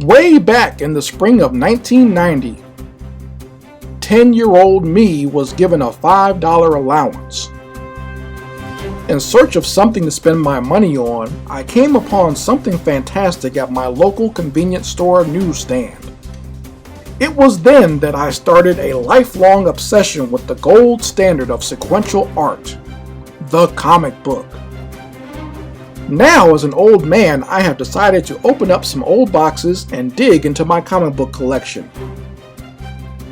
Way back in the spring of 1990, 10-year-old me was given a $5 allowance. In search of something to spend my money on, I came upon something fantastic at my local convenience store newsstand. It was then that I started a lifelong obsession with the gold standard of sequential art, the comic book. Now, as an old man, I have decided to open up some old boxes and dig into my comic book collection.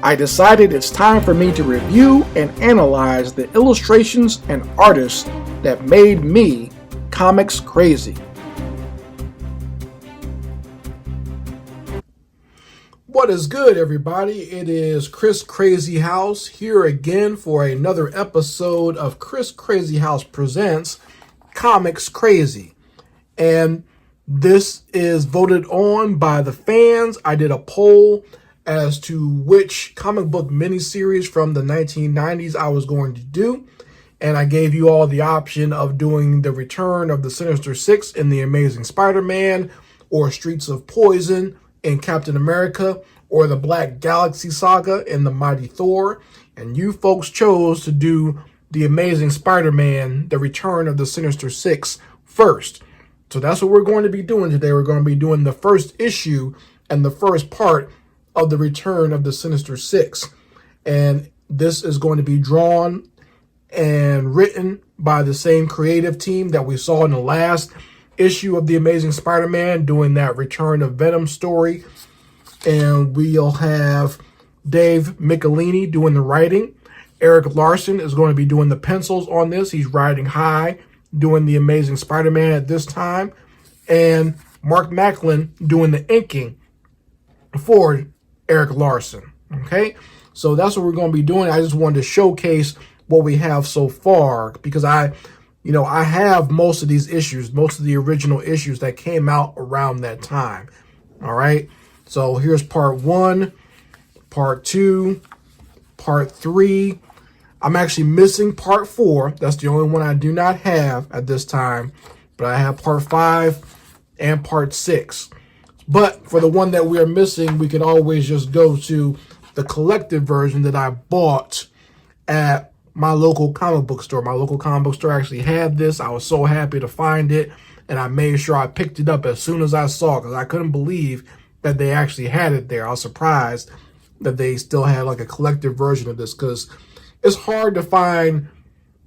I decided it's time for me to review and analyze the illustrations and artists that made me Comix Crazy. What is good, everybody? It is Chris Crazy House here again for another episode of Chris Crazy House Presents Comix Crazy. And this is voted on by the fans. I did a poll as to which comic book miniseries from the 1990s I was going to do. And I gave you all the option of doing the return of the Sinister Six in The Amazing Spider-Man, or Streets of Poison in Captain America, or the Black Galaxy Saga in The Mighty Thor. And you folks chose to do The Amazing Spider-Man, the return of the Sinister Six first. So that's what we're going to be doing today. We're going to be doing the first issue and the first part of the return of the Sinister Six. And this is going to be drawn and written by the same creative team that we saw in the last issue of The Amazing Spider-Man, doing that Return of Venom story. And we'll have Dave Michelini doing the writing. Eric Larson is going to be doing the pencils on this. He's riding high, doing The Amazing Spider-Man at this time. And Mark Macklin doing the inking for Eric Larson. Okay, so that's what we're going to be doing. I just wanted to showcase what we have so far, because I have most of these issues, most of the original issues that came out around that time. All right, so here's part 1, part 2, part 3. I'm actually missing part 4. That's the only one I do not have at this time, but I have part 5 and part 6. But for the one that we are missing, we can always just go to the collective version that I bought at my local comic book store. My local comic book store actually had this. I was so happy to find it, and I made sure I picked it up as soon as I saw it, because I couldn't believe that they actually had it there. I was surprised that they still had like a collective version of this, because it's hard to find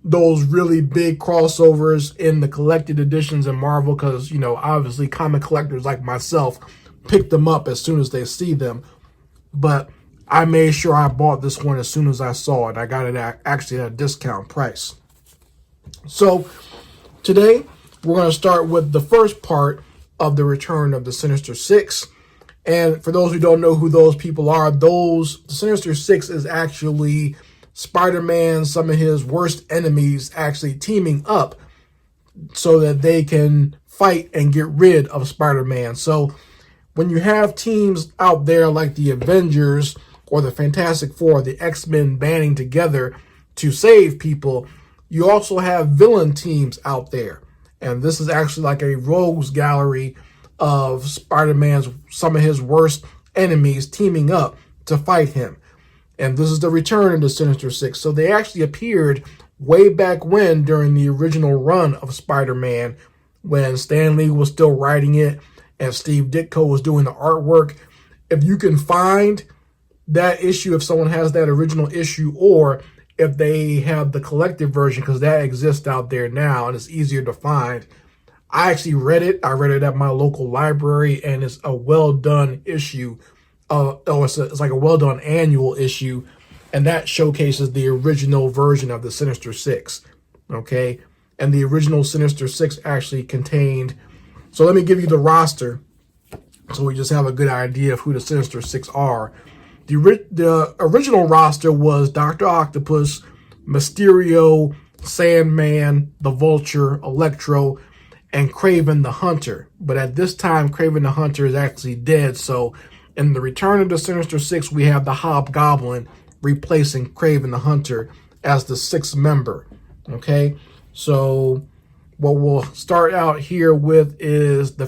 those really big crossovers in the collected editions in Marvel, because, you know, obviously comic collectors like myself pick them up as soon as they see them. But I made sure I bought this one as soon as I saw it. I got it actually at a discount price. So today we're going to start with the first part of the return of the Sinister Six. And for those who don't know who those people are, the Sinister Six is actually Spider-Man, some of his worst enemies, actually teaming up so that they can fight and get rid of Spider-Man. So when you have teams out there like the Avengers or the Fantastic Four, the X-Men banding together to save people, you also have villain teams out there. And this is actually like a rogues gallery of Spider-Man's, some of his worst enemies teaming up to fight him. And this is the return of the Sinister Six. So they actually appeared way back when, during the original run of Spider-Man, when Stan Lee was still writing it and Steve Ditko was doing the artwork. If you can find that issue, if someone has that original issue, or if they have the collective version, because that exists out there now and it's easier to find. I actually read it. I read it at my local library, and it's a well done issue. It's like a well done annual issue, and that showcases the original version of the Sinister Six. Okay, and the original Sinister Six actually contained. So let me give you the roster, so we just have a good idea of who the Sinister Six are. The original roster was Dr. Octopus, Mysterio, Sandman, the Vulture, Electro, and Kraven the Hunter. But at this time, Kraven the Hunter is actually dead. So in the Return of the Sinister Six, we have the Hobgoblin replacing Kraven the Hunter as the sixth member. Okay, so what we'll start out here with is the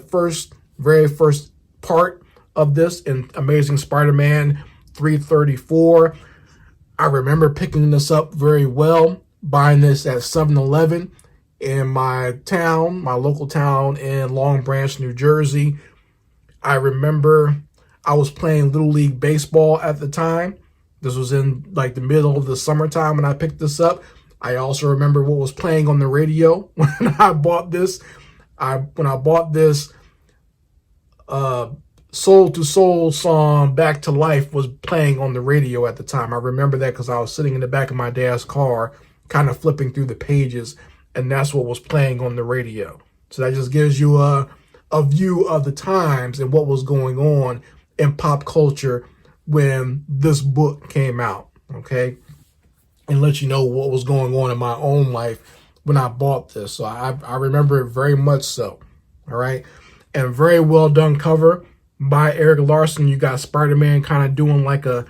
very first part of this in Amazing Spider-Man 334. I remember picking this up very well, buying this at 7-Eleven in my town, my local town in Long Branch, New Jersey. I remember I was playing Little League Baseball at the time. This was in like the middle of the summertime when I picked this up. I also remember what was playing on the radio when I bought this. When I bought this, Soul to Soul song Back to Life was playing on the radio at the time. I remember that because I was sitting in the back of my dad's car kind of flipping through the pages, and that's what was playing on the radio. So that just gives you a view of the times and what was going on in pop culture when this book came out, okay? And let you know what was going on in my own life when I bought this. So I remember it very much so, all right? And very well done cover by Erik Larsen. You got Spider-Man kind of doing like a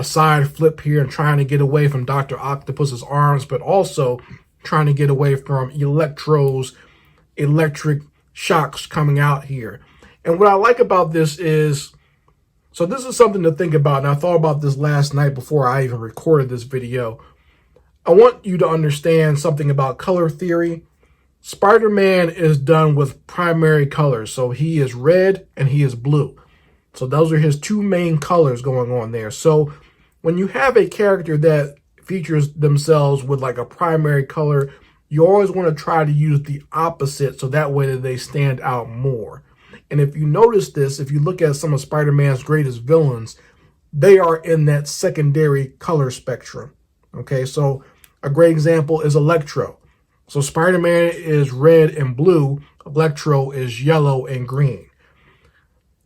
side flip here and trying to get away from Dr. Octopus's arms, but also trying to get away from Electro's electric shocks coming out here. And what I like about this is, so this is something to think about, and I thought about this last night before I even recorded this video. I want you to understand something about color theory. Spider-Man is done with primary colors, so he is red and he is blue. So those are his two main colors going on there. So when you have a character that features themselves with like a primary color, you always want to try to use the opposite so that way that they stand out more. And if you notice this, if you look at some of Spider-Man's greatest villains, they are in that secondary color spectrum. Okay, so a great example is Electro. So Spider-Man is red and blue, Electro is yellow and green.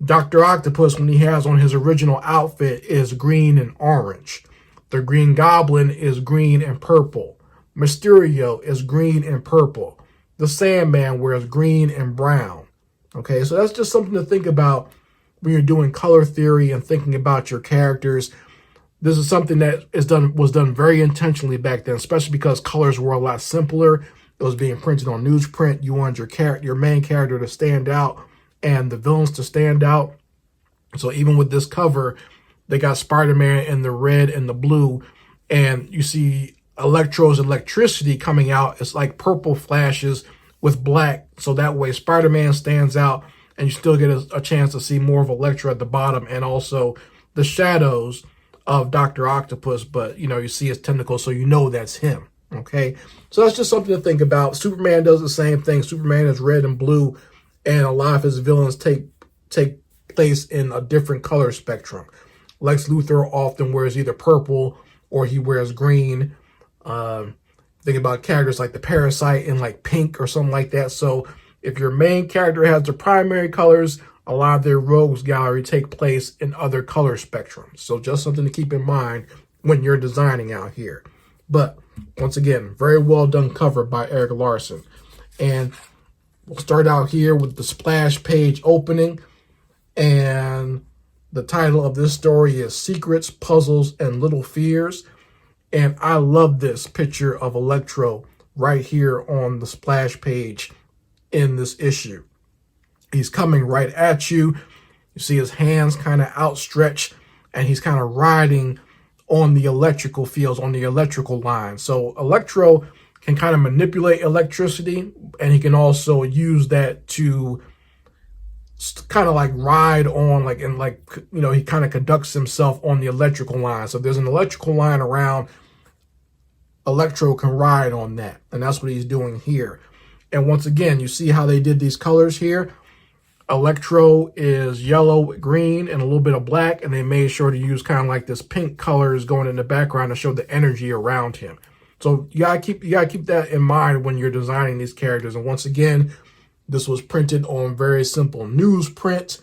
Dr. Octopus, when he has on his original outfit, is green and orange. The Green Goblin is green and purple. Mysterio is green and purple. The Sandman wears green and brown. Okay, so that's just something to think about when you're doing color theory and thinking about your characters. This is something that was done very intentionally back then, especially because colors were a lot simpler. It was being printed on newsprint. You wanted your main character to stand out and the villains to stand out. So even with this cover, they got Spider-Man in the red and the blue, and you see Electro's electricity coming out. It's like purple flashes with black, so that way Spider-Man stands out, and you still get a chance to see more of Electro at the bottom, and also the shadows of Dr. Octopus, but you know, you see his tentacles, so you know that's him. Okay, so that's just something to think about. Superman does the same thing. Superman is red and blue, and a lot of his villains take place in a different color spectrum. Lex Luthor often wears either purple or he wears green. Think about characters like the Parasite in like pink or something like that. So if your main character has the primary colors, a lot of their rogues gallery take place in other color spectrums. So just something to keep in mind when you're designing out here. But once again, very well done cover by Erik Larsen. And we'll start out here with the splash page opening. And the title of this story is Secrets, Puzzles, and Little Fears. And I love this picture of Electro right here on the splash page in this issue. He's coming right at you. You see his hands kind of outstretched, and he's kind of riding on the electrical fields, on the electrical line. So Electro can kind of manipulate electricity, and he can also use that to kind of like ride on, like, and like, you know, he kind of conducts himself on the electrical line. So if there's an electrical line around, Electro can ride on that, and that's what he's doing here. And once again, you see how they did these colors here. Electro is yellow, green, and a little bit of black, and they made sure to use kind of like this pink colors going in the background to show the energy around him. So you gotta keep that in mind when you're designing these characters. And once again, this was printed on very simple newsprint,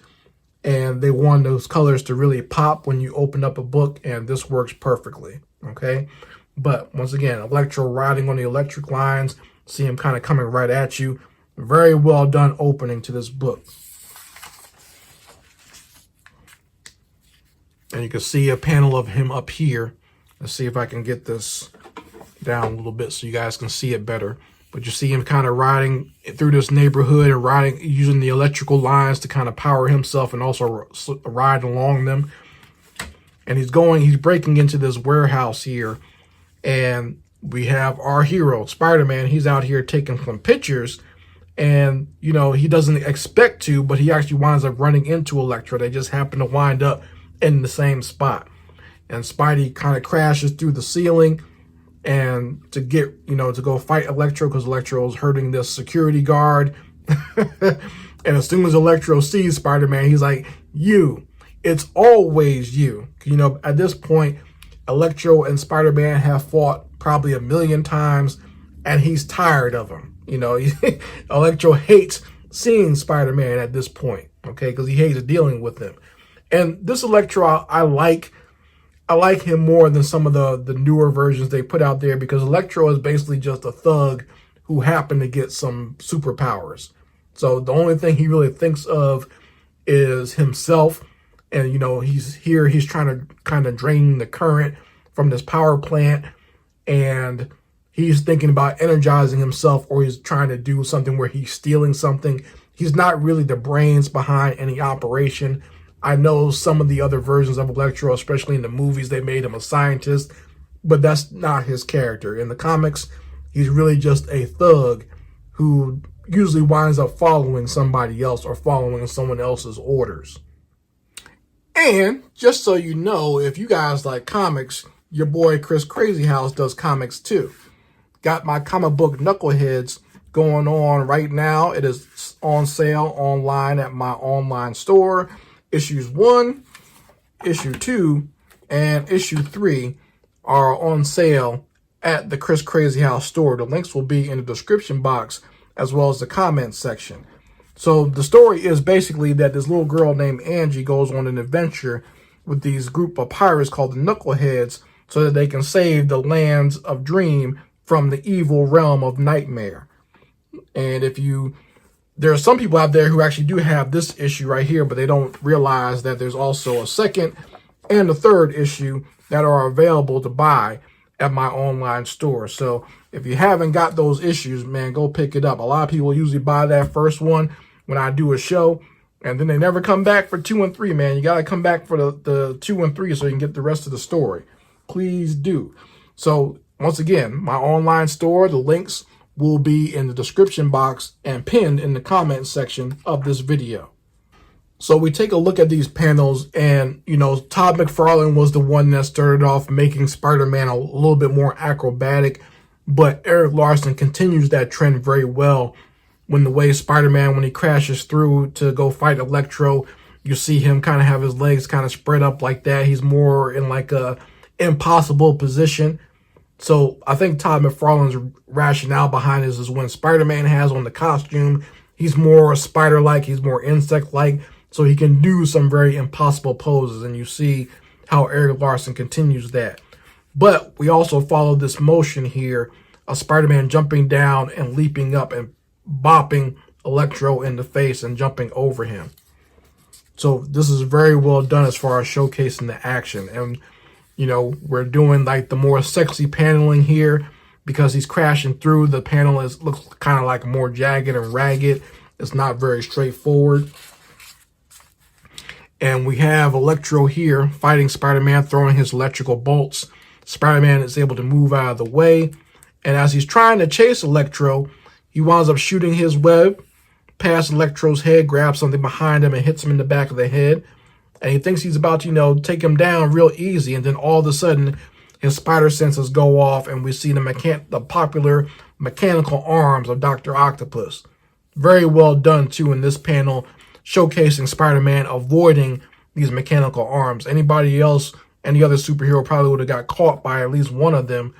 and they want those colors to really pop when you open up a book, and this works perfectly, okay? But once again, Electro riding on the electric lines, see him kind of coming right at you. Very well done opening to this book. And you can see a panel of him up here. Let's see if I can get this down a little bit so you guys can see it better. But you see him kind of riding through this neighborhood and using the electrical lines to kind of power himself and also ride along them. And he's breaking into this warehouse here. And we have our hero, Spider-Man. He's out here taking some pictures. And, you know, he doesn't expect to, but he actually winds up running into Electro. They just happen to wind up in the same spot. And Spidey kind of crashes through the ceiling and to go fight Electro, because Electro is hurting this security guard. And as soon as Electro sees Spider-Man, he's like, it's always you. You know, at this point, Electro and Spider-Man have fought probably 1,000,000 times, and he's tired of him. You know, Electro hates seeing Spider-Man at this point, okay, because he hates dealing with him. And this Electro, I like him more than some of the newer versions they put out there, because Electro is basically just a thug who happened to get some superpowers. So the only thing he really thinks of is himself. And, you know, he's trying to kind of drain the current from this power plant. And he's thinking about energizing himself, or he's trying to do something where he's stealing something. He's not really the brains behind any operation. I know some of the other versions of Electro, especially in the movies, they made him a scientist, but that's not his character. In the comics, he's really just a thug who usually winds up following somebody else or following someone else's orders. And just so you know, if you guys like comics, your boy Chris Crazy House does comics too. Got my comic book Nukkull-Headz going on right now. It is on sale online at my online store. Issues 1, issue 2, and issue 3 are on sale at the Chris Crazy House store. The links will be in the description box as well as the comments section. So the story is basically that this little girl named Angie goes on an adventure with these group of pirates called the Nukkull-Headz so that they can save the lands of Dream from the evil realm of Nightmare. And there are some people out there who actually do have this issue right here, but they don't realize that there's also a second and a third issue that are available to buy at my online store. So if you haven't got those issues, man, go pick it up. A lot of people usually buy that first one when I do a show, and then they never come back for 2 and 3, man. You got to come back for the 2 and 3 so you can get the rest of the story. Please do. So once again, my online store, the links will be in the description box and pinned in the comments section of this video. So we take a look at these panels, and, you know, Todd McFarlane was the one that started off making Spider-Man a little bit more acrobatic, but Eric Larson continues that trend very well. When the way Spider-Man, when he crashes through to go fight Electro, you see him kind of have his legs kind of spread up like that. He's more in like a impossible position. So I think Todd McFarlane's rationale behind this is when Spider-Man has on the costume, he's more spider-like, he's more insect-like, so he can do some very impossible poses. And you see how Eric Larson continues that. But we also follow this motion here of Spider-Man jumping down and leaping up and bopping Electro in the face and jumping over him. So this is very well done as far as showcasing the action. And, you know, we're doing like the more sexy paneling here because he's crashing through. The panel looks kind of like more jagged and ragged. It's not very straightforward. And we have Electro here fighting Spider-Man, throwing his electrical bolts. Spider-Man is able to move out of the way. And as he's trying to chase Electro, he winds up shooting his web past Electro's head, grabs something behind him and hits him in the back of the head. And he thinks he's about to, you know, take him down real easy. And then all of a sudden, his spider senses go off and we see the popular mechanical arms of Dr. Octopus. Very well done, too, in this panel, showcasing Spider-Man avoiding these mechanical arms. Anybody else, any other superhero probably would have got caught by at least one of them.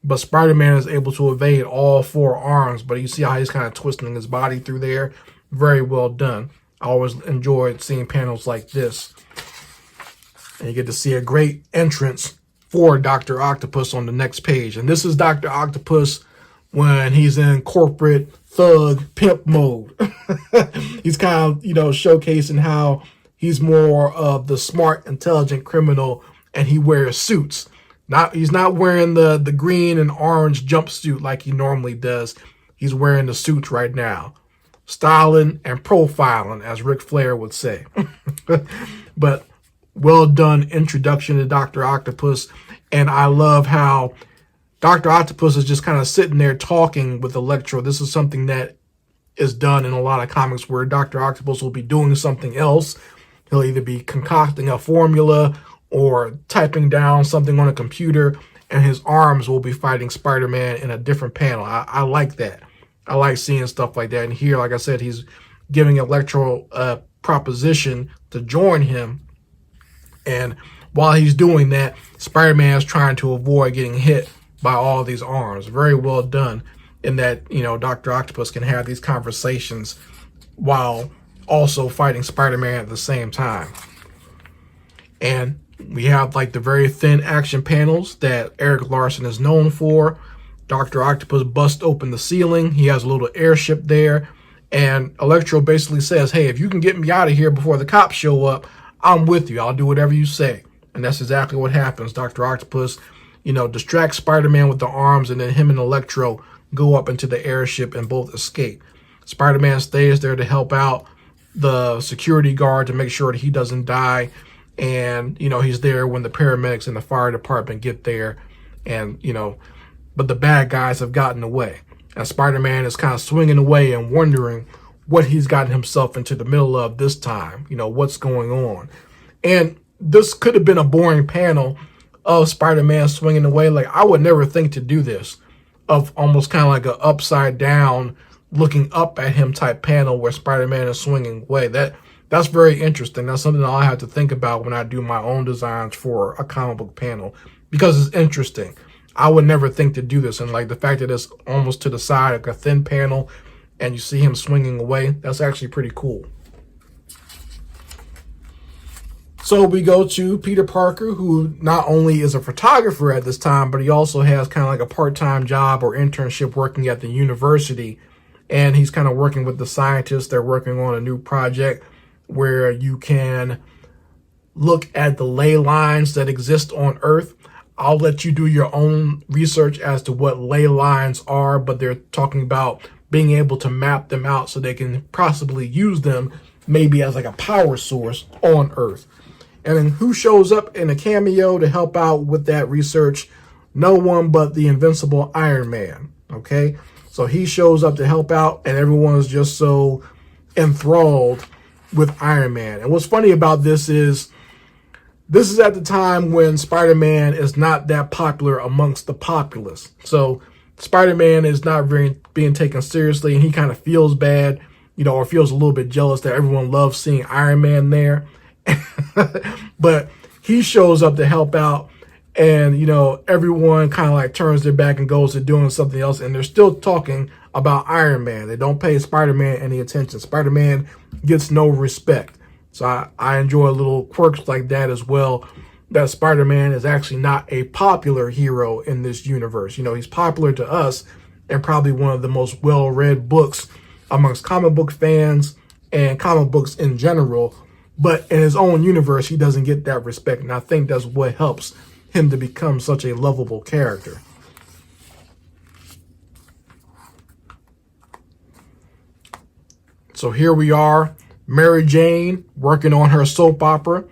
But Spider-Man is able to evade all 4 arms. But you see how he's kind of twisting his body through there. Very well done. I always enjoyed seeing panels like this. And you get to see a great entrance for Dr. Octopus on the next page. And this is Dr. Octopus when he's in corporate thug pimp mode. He's kind of, you know, showcasing how he's more of the smart, intelligent criminal, and he wears suits. He's not wearing the green and orange jumpsuit like he normally does. he's wearing the suits right now. Styling and profiling, as Ric Flair would say. But well done introduction to Dr. Octopus. And I love how Dr. Octopus is just kind of sitting there talking with Electro. This is something that is done in a lot of comics where Dr. Octopus will be doing something else. He'll either be concocting a formula or typing down something on a computer, and his arms will be fighting Spider-Man in a different panel. I like that. I like seeing stuff like that. And here, like I said, he's giving Electro a proposition to join him. And while he's doing that, Spider-Man is trying to avoid getting hit by all these arms. Very well done in that, you know, Dr. Octopus can have these conversations while also fighting Spider-Man at the same time. And we have like the very thin action panels that Eric Larson is known for. Dr. Octopus busts open the ceiling. He has a little airship there. And Electro basically says, hey, if you can get me out of here before the cops show up, I'm with you. I'll do whatever you say. And that's exactly what happens. Dr. Octopus, you know, distracts Spider-Man with the arms, and then him and Electro go up into the airship and both escape. Spider-Man stays there to help out the security guard to make sure that he doesn't die. And, you know, he's there when the paramedics and the fire department get there. And, you know, but the bad guys have gotten away. And Spider-Man is kind of swinging away and wondering what he's gotten himself into the middle of this time. You know, what's going on. And this could have been a boring panel of Spider-Man swinging away. Like, I would never think to do this, of almost kind of like an upside down looking up at him type panel where Spider-Man is swinging away. That's very interesting. That's something I'll have to think about when I do my own designs for a comic book panel, because it's interesting. I would never think to do this. And like the fact that it's almost to the side, like a thin panel, and you see him swinging away, that's actually pretty cool. So we go to Peter Parker, who not only is a photographer at this time, but he also has kind of like a part-time job or internship working at the university. And he's kind of working with the scientists. They're working on a new project where you can look at the ley lines that exist on Earth. I'll let you do your own research as to what ley lines are, but they're talking about being able to map them out so they can possibly use them maybe as like a power source on Earth. And then who shows up in a cameo to help out with that research? No one but the invincible Iron Man. Okay, so he shows up to help out, and everyone is just so enthralled with Iron Man. And what's funny about this is at the time when Spider-Man is not that popular amongst the populace. So Spider-Man is not very being taken seriously, and he kind of feels bad, you know, or feels a little bit jealous that everyone loves seeing Iron Man there. But he shows up to help out, and, you know, everyone kind of like turns their back and goes to doing something else, and they're still talking about Iron Man. They don't pay Spider-Man any attention. Spider-Man gets no respect. So I enjoy little quirks like that as well, that Spider-Man is actually not a popular hero in this universe. You know, he's popular to us and probably one of the most well-read books amongst comic book fans and comic books in general. But in his own universe, he doesn't get that respect. And I think that's what helps him to become such a lovable character. So here we are, Mary Jane working on her soap opera.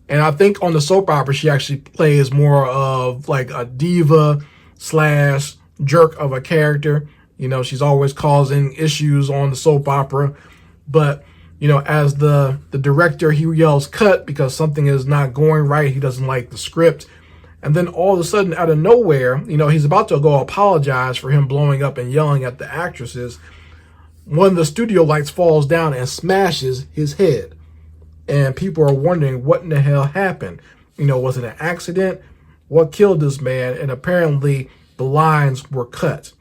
And I think on the soap opera, she actually plays more of like a diva slash jerk of a character. You know, she's always causing issues on the soap opera. But, you know, as the director, he yells cut because something is not going right. He doesn't like the script. And then all of a sudden, out of nowhere, you know, he's about to go apologize for him blowing up and yelling at the actresses. One of the studio lights falls down and smashes his head. And people are wondering what in the hell happened. You know, was it an accident? What killed this man? And apparently the lines were cut.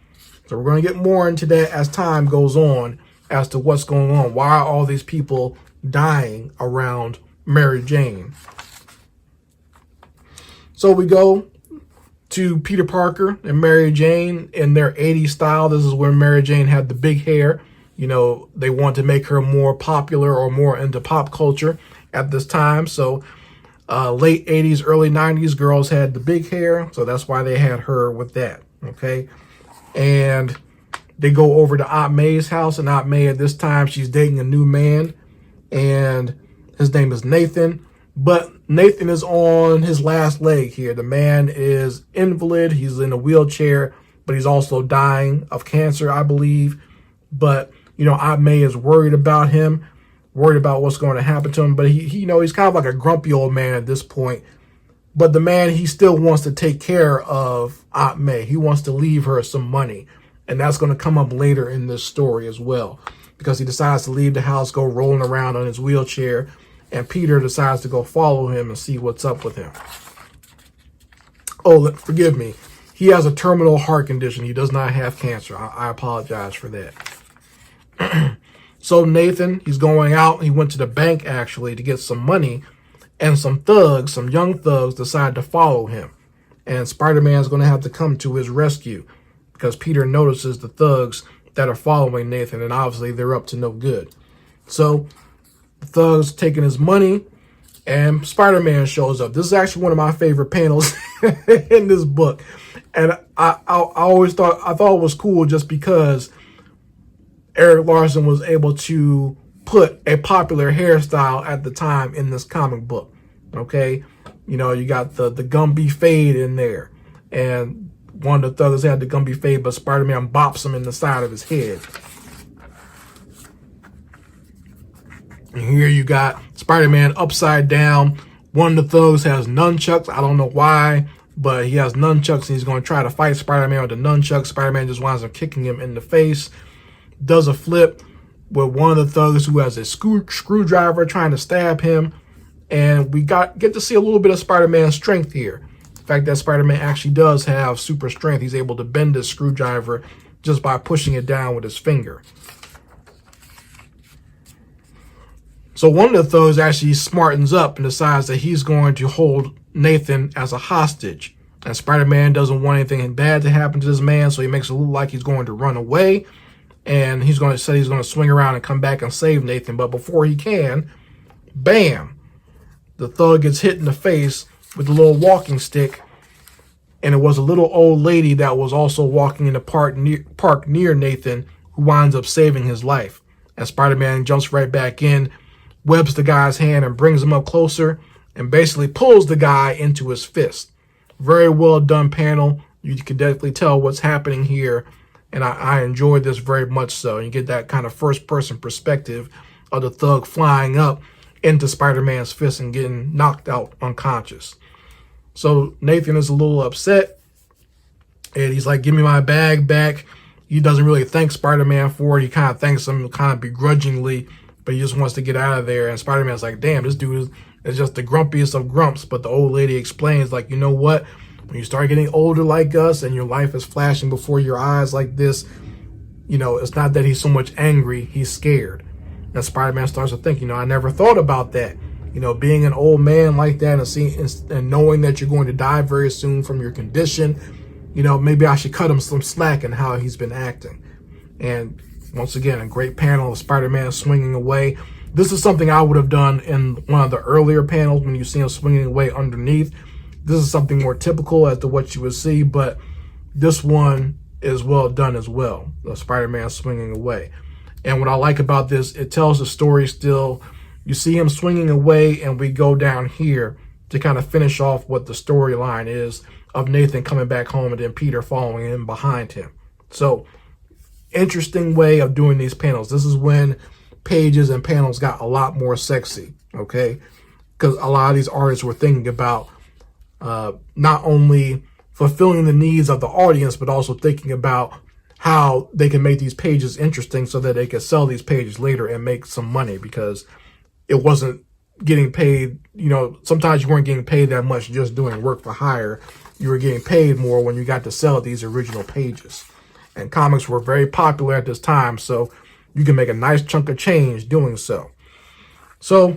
So we're going to get more into that as time goes on as to what's going on. Why are all these people dying around Mary Jane? So we go to Peter Parker and Mary Jane in their 80s style. This is where Mary Jane had the big hair. You know, they want to make her more popular or more into pop culture at this time. So late 80s, early 90s, girls had the big hair. So that's why they had her with that. Okay. And they go over to Aunt May's house, and Aunt May at this time, she's dating a new man, and his name is Nathan. But Nathan is on his last leg here. The man is invalid. He's in a wheelchair, but he's also dying of cancer, I believe. But, Aunt May is worried about him, worried about what's going to happen to him. But he's kind of like a grumpy old man at this point. But the man, he still wants to take care of Aunt May. He wants to leave her some money. And that's going to come up later in this story as well, because he decides to leave the house, go rolling around on his wheelchair, and Peter decides to go follow him and see what's up with him. Oh, forgive me. He has a terminal heart condition. He does not have cancer. I apologize for that. So Nathan, he's going out. He went to the bank, actually, to get some money. And some thugs, some young thugs, decide to follow him. And Spider-Man's going to have to come to his rescue, because Peter notices the thugs that are following Nathan, and obviously they're up to no good. So the thugs taking his money, and Spider-Man shows up. This is actually one of my favorite panels in this book. And I always thought it was cool just because Eric Larson was able to put a popular hairstyle at the time in this comic book. Okay, you got the Gumby fade in there, and one of the thugs had the Gumby fade, but Spider-Man bops him in the side of his head. And here you got Spider-Man upside down. One of the thugs has nunchucks. I don't know why, but he has nunchucks, and he's going to try to fight Spider-Man with the nunchucks. Spider-Man just winds up kicking him in the face. Does a flip with one of the thugs who has a screwdriver trying to stab him. And we get to see a little bit of Spider-Man's strength here. The fact that Spider-Man actually does have super strength. He's able to bend this screwdriver just by pushing it down with his finger. So one of the thugs actually smartens up and decides that he's going to hold Nathan as a hostage. And Spider-Man doesn't want anything bad to happen to this man, so he makes it look like he's going to run away. And he's going to swing around and come back and save Nathan. But before he can, bam, the thug gets hit in the face with a little walking stick. And it was a little old lady that was also walking in the park near Nathan, who winds up saving his life. And Spider-Man jumps right back in, webs the guy's hand and brings him up closer, and basically pulls the guy into his fist. Very well done panel. You can definitely tell what's happening here. And I enjoyed this very much so. You get that kind of first-person perspective of the thug flying up into Spider-Man's fist and getting knocked out unconscious. So Nathan is a little upset, and he's like, give me my bag back. He doesn't really thank Spider-Man for it. He kind of thanks him kind of begrudgingly, but he just wants to get out of there. And Spider-Man's like, damn, this dude is just the grumpiest of grumps. But the old lady explains, like, you know what? When you start getting older like us and your life is flashing before your eyes like this, it's not that he's so much angry, he's scared. And Spider-Man starts to think, I never thought about that. Being an old man like that and knowing that you're going to die very soon from your condition, maybe I should cut him some slack in how he's been acting. And once again, a great panel of Spider-Man swinging away. This is something I would have done in one of the earlier panels when you see him swinging away underneath. This is something more typical as to what you would see, but this one is well done as well. The Spider-Man swinging away. And what I like about this, it tells the story still. You see him swinging away, and we go down here to kind of finish off what the storyline is of Nathan coming back home and then Peter following him behind him. So, interesting way of doing these panels. This is when pages and panels got a lot more sexy, okay? Because a lot of these artists were thinking about not only fulfilling the needs of the audience, but also thinking about how they can make these pages interesting so that they can sell these pages later and make some money, because it wasn't getting paid. Sometimes you weren't getting paid that much just doing work for hire. You were getting paid more when you got to sell these original pages. And comics were very popular at this time, so you can make a nice chunk of change doing so. So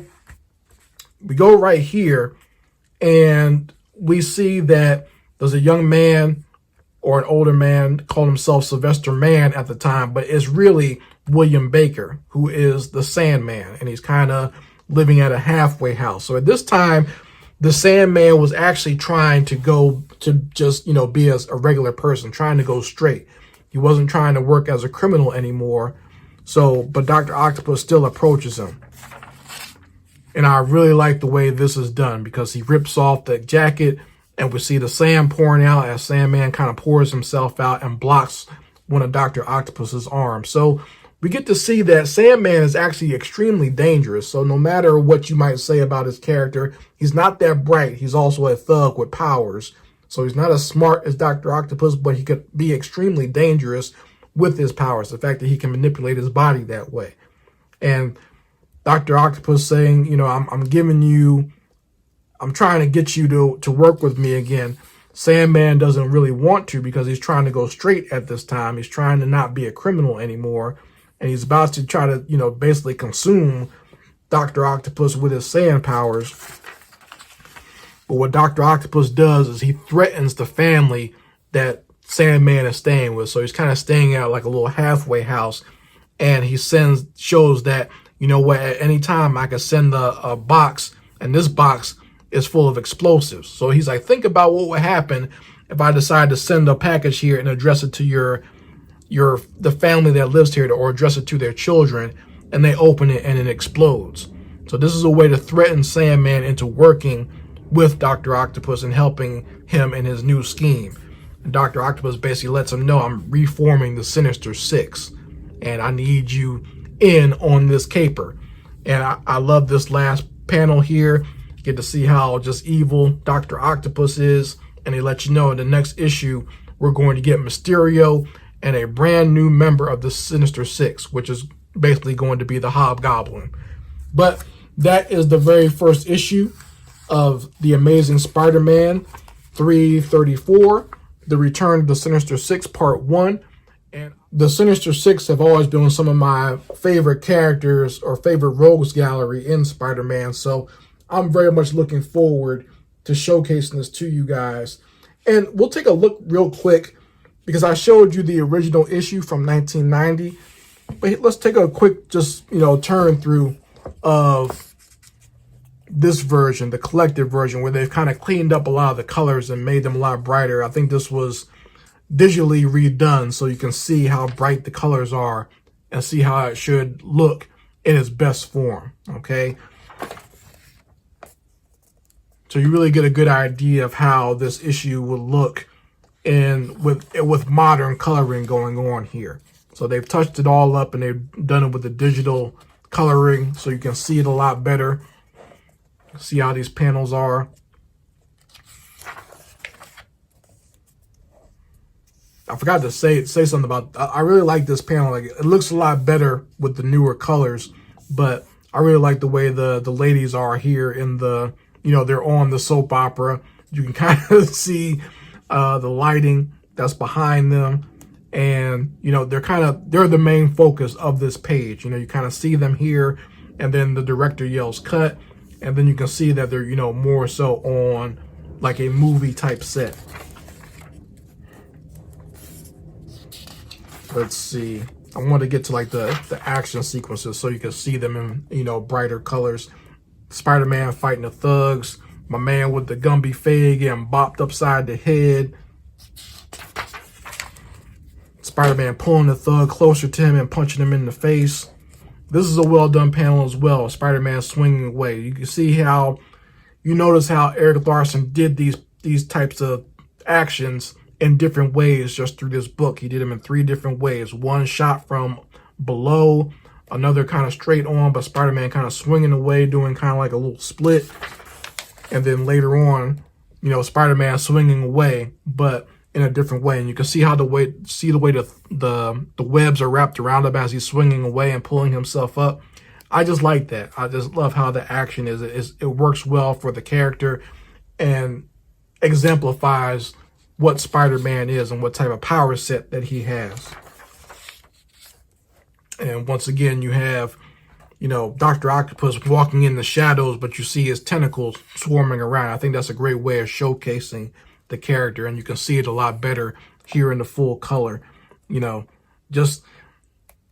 we go right here, and we see that there's a young man or an older man, called himself Sylvester Mann at the time, but it's really William Baker, who is the Sandman, and he's kind of living at a halfway house. So at this time, the Sandman was actually trying to go to just, be as a regular person, trying to go straight. He wasn't trying to work as a criminal anymore. So, but Dr. Octopus still approaches him. And I really like the way this is done, because he rips off the jacket and we see the sand pouring out as Sandman kind of pours himself out and blocks one of Dr. Octopus's arms. So we get to see that Sandman is actually extremely dangerous. So no matter what you might say about his character, he's not that bright. He's also a thug with powers. So he's not as smart as Dr. Octopus, but he could be extremely dangerous with his powers. The fact that he can manipulate his body that way. And Dr. Octopus saying, you know, I'm trying to get you to work with me again. Sandman doesn't really want to, because he's trying to go straight at this time. He's trying to not be a criminal anymore. And he's about to try to, you know, basically consume Dr. Octopus with his sand powers. But what Dr. Octopus does is he threatens the family that Sandman is staying with. So he's kind of staying at like a little halfway house. And he shows that, you know what, at any time I can send a box, and this box is full of explosives. So he's like, think about what would happen if I decide to send a package here and address it to the family that lives here, or address it to their children, and they open it and it explodes. So this is a way to threaten Sandman into working with Dr. Octopus and helping him in his new scheme. And Dr. Octopus basically lets him know, I'm reforming the Sinister Six, and I need you in on this caper. And I love this last panel here. You get to see how just evil Dr. Octopus is, and they let you know in the next issue we're going to get Mysterio and a brand new member of the Sinister Six, which is basically going to be the Hobgoblin. But that is the very first issue of The Amazing Spider-Man 334, The Return of the Sinister Six, Part 1. And the Sinister Six have always been some of my favorite characters or favorite rogues gallery in Spider-Man. So I'm very much looking forward to showcasing this to you guys. And we'll take a look real quick, because I showed you the original issue from 1990. But let's take a quick turn through of this version, the collected version, where they've kind of cleaned up a lot of the colors and made them a lot brighter. I think this was digitally redone so you can see how bright the colors are and see how it should look in its best form. Okay, so you really get a good idea of how this issue will look with modern coloring going on here. So they've touched it all up and they've done it with the digital coloring so you can see it a lot better. See how these panels are. I forgot to say something about, I really like this panel. Like, it looks a lot better with the newer colors, but I really like the way the ladies are here in the, they're on the soap opera. You can kind of see the lighting that's behind them, and they're the main focus of this page. You kind of see them here, and then the director yells cut, and then you can see that they're more so on like a movie type set. Let's see. I want to get to like the action sequences so you can see them in brighter colors. Spider-Man fighting the thugs. My man with the Gumby fade getting bopped upside the head. Spider-Man pulling the thug closer to him and punching him in the face. This is a well done panel as well. Spider-Man swinging away. You can see how, you notice how Eric Larson did these types of actions in different ways just through this book. He did them in 3 different ways. One shot from below, another kind of straight on, but Spider-Man kind of swinging away, doing kind of like a little split. And then later on, Spider-Man swinging away, but in a different way. And you can see how the way the webs are wrapped around him as he's swinging away and pulling himself up. I just like that. I just love how the action is. It works well for the character and exemplifies what Spider-Man is and what type of power set that he has. And once again, you have, Dr. Octopus walking in the shadows, but you see his tentacles swarming around. I think that's a great way of showcasing the character, and you can see it a lot better here in the full color. Just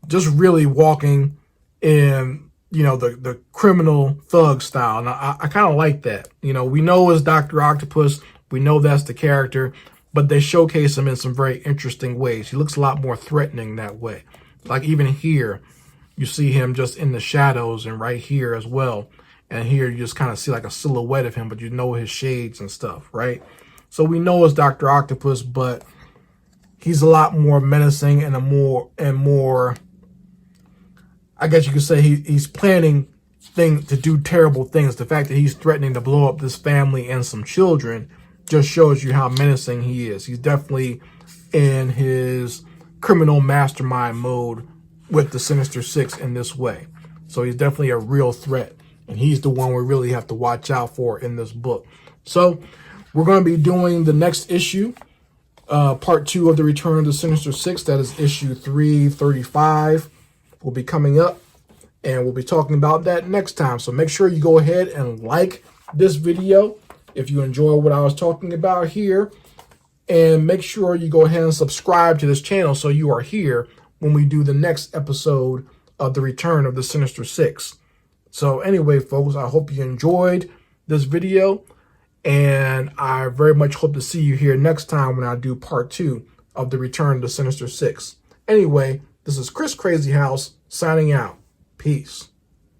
really walking in, the criminal thug style. And I kind of like that. We know it's Dr. Octopus. We know that's the character, but they showcase him in some very interesting ways. He looks a lot more threatening that way. Like even here, you see him just in the shadows, and right here as well. And here you just kind of see like a silhouette of him, but you know his shades and stuff, right? So we know it's Dr. Octopus, but he's a lot more menacing and more, I guess you could say he's planning to do terrible things. The fact that he's threatening to blow up this family and some children just shows you how menacing he is. He's definitely in his criminal mastermind mode with the Sinister Six in this way. So he's definitely a real threat, and he's the one we really have to watch out for in this book. So we're going to be doing the next issue, part 2 of the Return of the Sinister Six. That is issue 335 will be coming up, and we'll be talking about that next time. So make sure you go ahead and like this video if you enjoy what I was talking about here, and make sure you go ahead and subscribe to this channel so you are here when we do the next episode of the Return of the Sinister Six. So anyway, folks, I hope you enjoyed this video, and I very much hope to see you here next time when I do part 2 of the Return of the Sinister Six. Anyway, this is Chris Crazy House signing out. Peace.